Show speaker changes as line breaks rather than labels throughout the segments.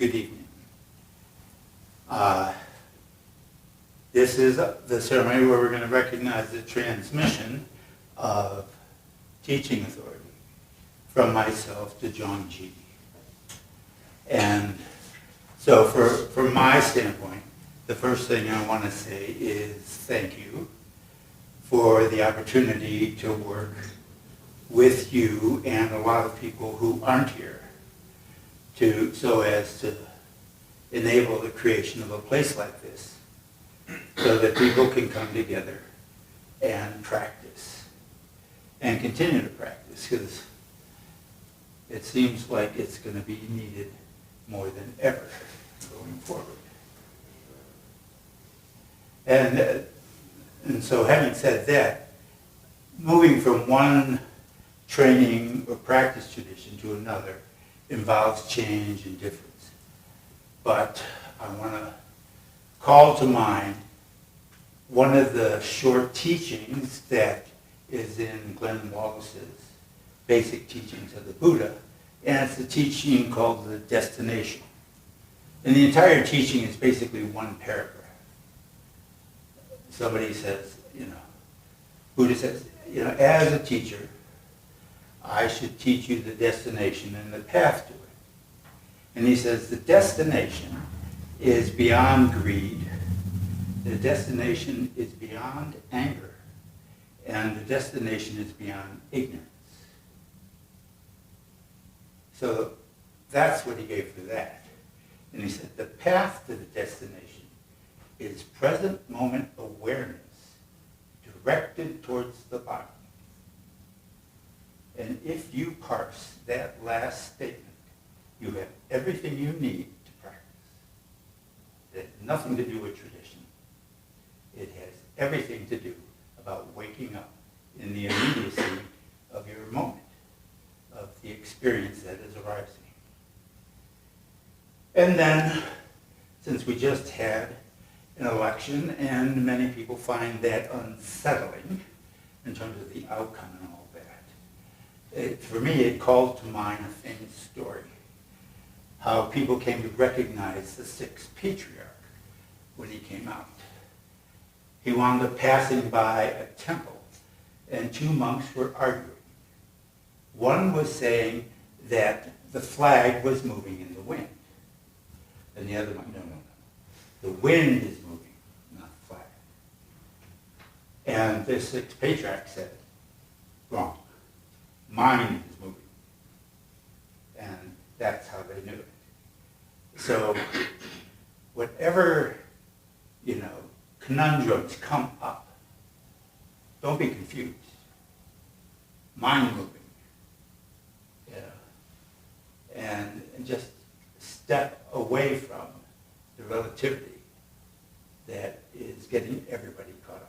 Good evening. This is the ceremony where we're going to recognize the transmission of teaching authority from myself to Jeong. And so from my standpoint, the first thing I want to say is thank you for the opportunity to work with you and a lot of people who aren't here so as to enable the creation of a place like this so that people can come together and practice and continue to practice, because it seems like it's going to be needed more than ever going forward. And so having said that, moving from one training or practice tradition to another involves change and difference. But I want to call to mind one of the short teachings that is in Glenn Wallace's Basic Teachings of the Buddha, and it's the teaching called the Destination. And the entire teaching is basically one paragraph. Somebody says, Buddha says, as a teacher, I should teach you the destination and the path to it. And he says the destination is beyond greed, the destination is beyond anger, and the destination is beyond ignorance. So that's what he gave for that. And he said the path to the destination is present moment awareness directed towards the body. And if you parse that last statement, you have everything you need to practice. It has nothing to do with tradition. It has everything to do about waking up in the immediacy of your moment, of the experience that is arising. And then, since we just had an election, and many people find that unsettling in terms of the outcome and all that, for me it called to mind a famous story, how people came to recognize the sixth patriarch when he came out. He wound up passing by a temple, and two monks were arguing. One was saying that the flag was moving in the wind, and the other one, no. The wind is moving, not the flag. And the sixth patriarch said, wrong. Mine is moving. And that's how they knew it. So whatever, conundrums come up, don't be confused. Mind moving. And just step away from the relativity that is getting everybody caught up.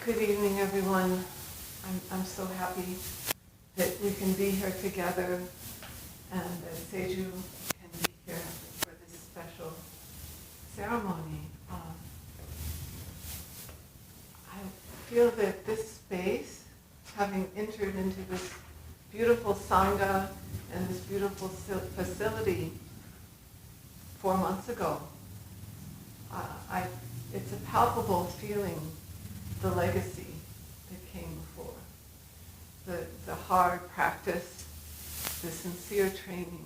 Good evening, everyone. I'm so happy that we can be here together and that Seiju can be here for this special ceremony. I feel that this space, having entered into this beautiful Sangha and this beautiful facility 4 months ago, it's a palpable feeling, the legacy that came before, the hard practice, the sincere training,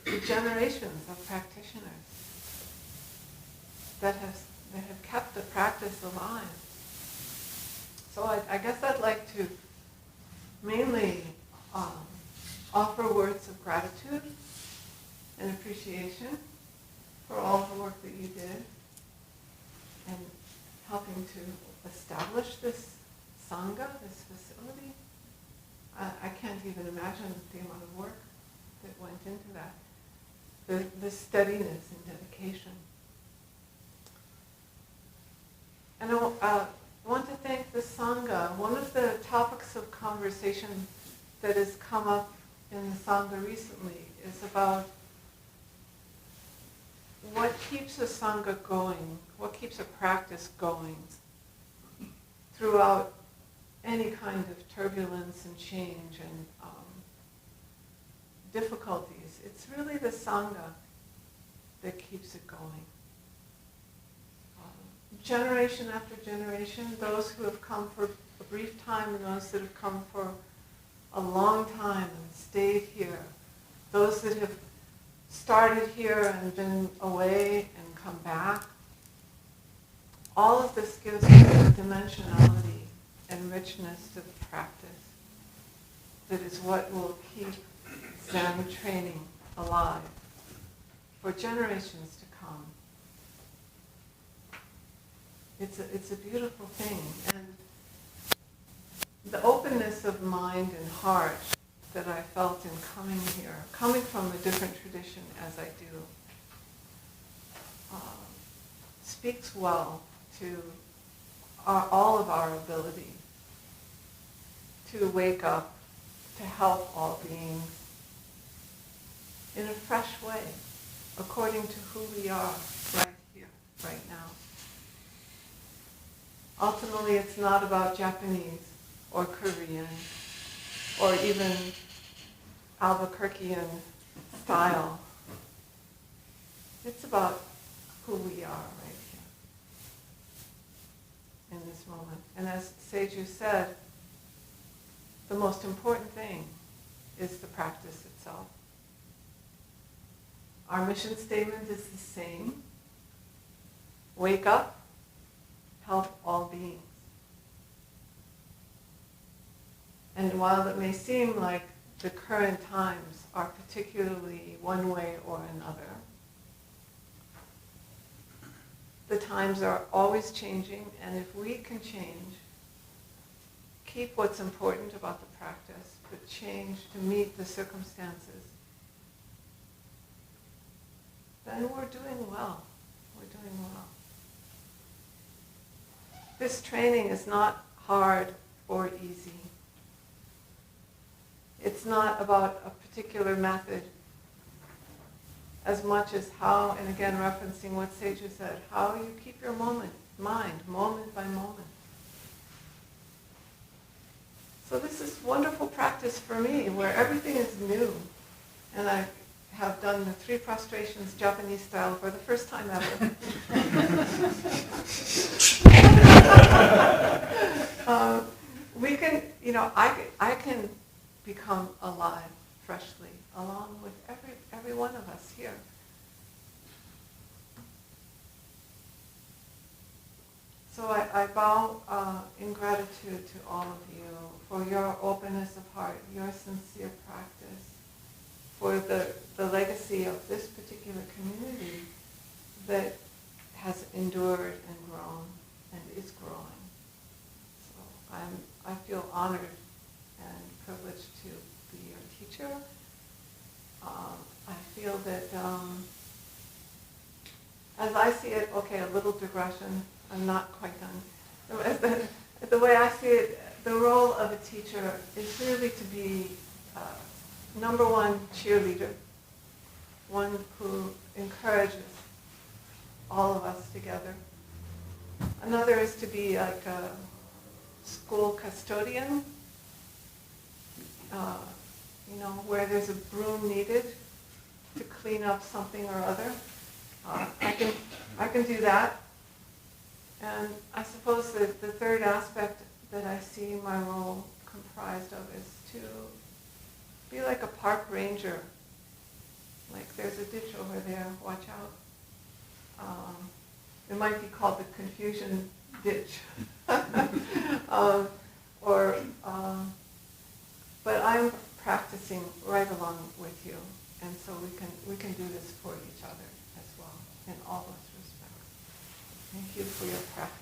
the generations of practitioners that have kept the practice alive. So I guess I'd like to mainly offer words of gratitude and appreciation for all the work that you did and helping to establish this Sangha, this facility. I can't even imagine the amount of work that went into that, the steadiness and dedication. And I want to thank the Sangha. One of the topics of conversation that has come up in the Sangha recently is about what keeps a Sangha going, what keeps a practice going throughout any kind of turbulence and change and difficulties. It's really the Sangha that keeps it going. Generation after generation, those who have come for a brief time and those that have come for a long time and stayed here, those that have started here and been away and come back, all of this gives dimensionality and richness to the practice that is what will keep Zen training alive for generations to come. It's a beautiful thing, and the openness of mind and heart that I felt in coming here, coming from a different tradition as I do, speaks well to all of our ability to wake up, to help all beings in a fresh way, according to who we are right here, right now. Ultimately, it's not about Japanese or Korean or even Albuquerquean style. It's about who we are right here in this moment. And as Seiju said, the most important thing is the practice itself. Our mission statement is the same. Wake up, help all beings. And while it may seem like the current times are particularly one way or another, the times are always changing, and if we can change, keep what's important about the practice, but change to meet the circumstances, then we're doing well. We're doing well. This training is not hard or easy. It's not about a particular method as much as how, and again referencing what Seiju said, how you keep your mind, moment by moment. So this is wonderful practice for me, where everything is new. And I have done the 3 prostrations Japanese style for the first time ever. We can, I can become alive freshly, along with every one of us here. So I bow in gratitude to all of you for your openness of heart, your sincere practice, for the legacy of this particular community that has endured and grown and is growing. So I feel honored and privileged to be your teacher. I feel that, as I see it, okay, a little digression, I'm not quite done. The way I see it, the role of a teacher is really to be number one cheerleader, one who encourages all of us together. Another is to be like a school custodian, where there's a broom needed to clean up something or other. I can do that. And I suppose that the third aspect that I see my role comprised of is to be like a park ranger. Like there's a ditch over there, watch out. It might be called the confusion ditch. But I'm practicing right along with you, and so we can do this for each other as well in all those respects. Thank you for your practice.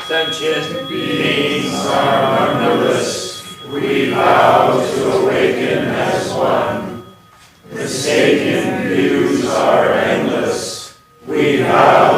Sentient beings are numberless. We vow to awaken as one. Mistaken views are endless. We vow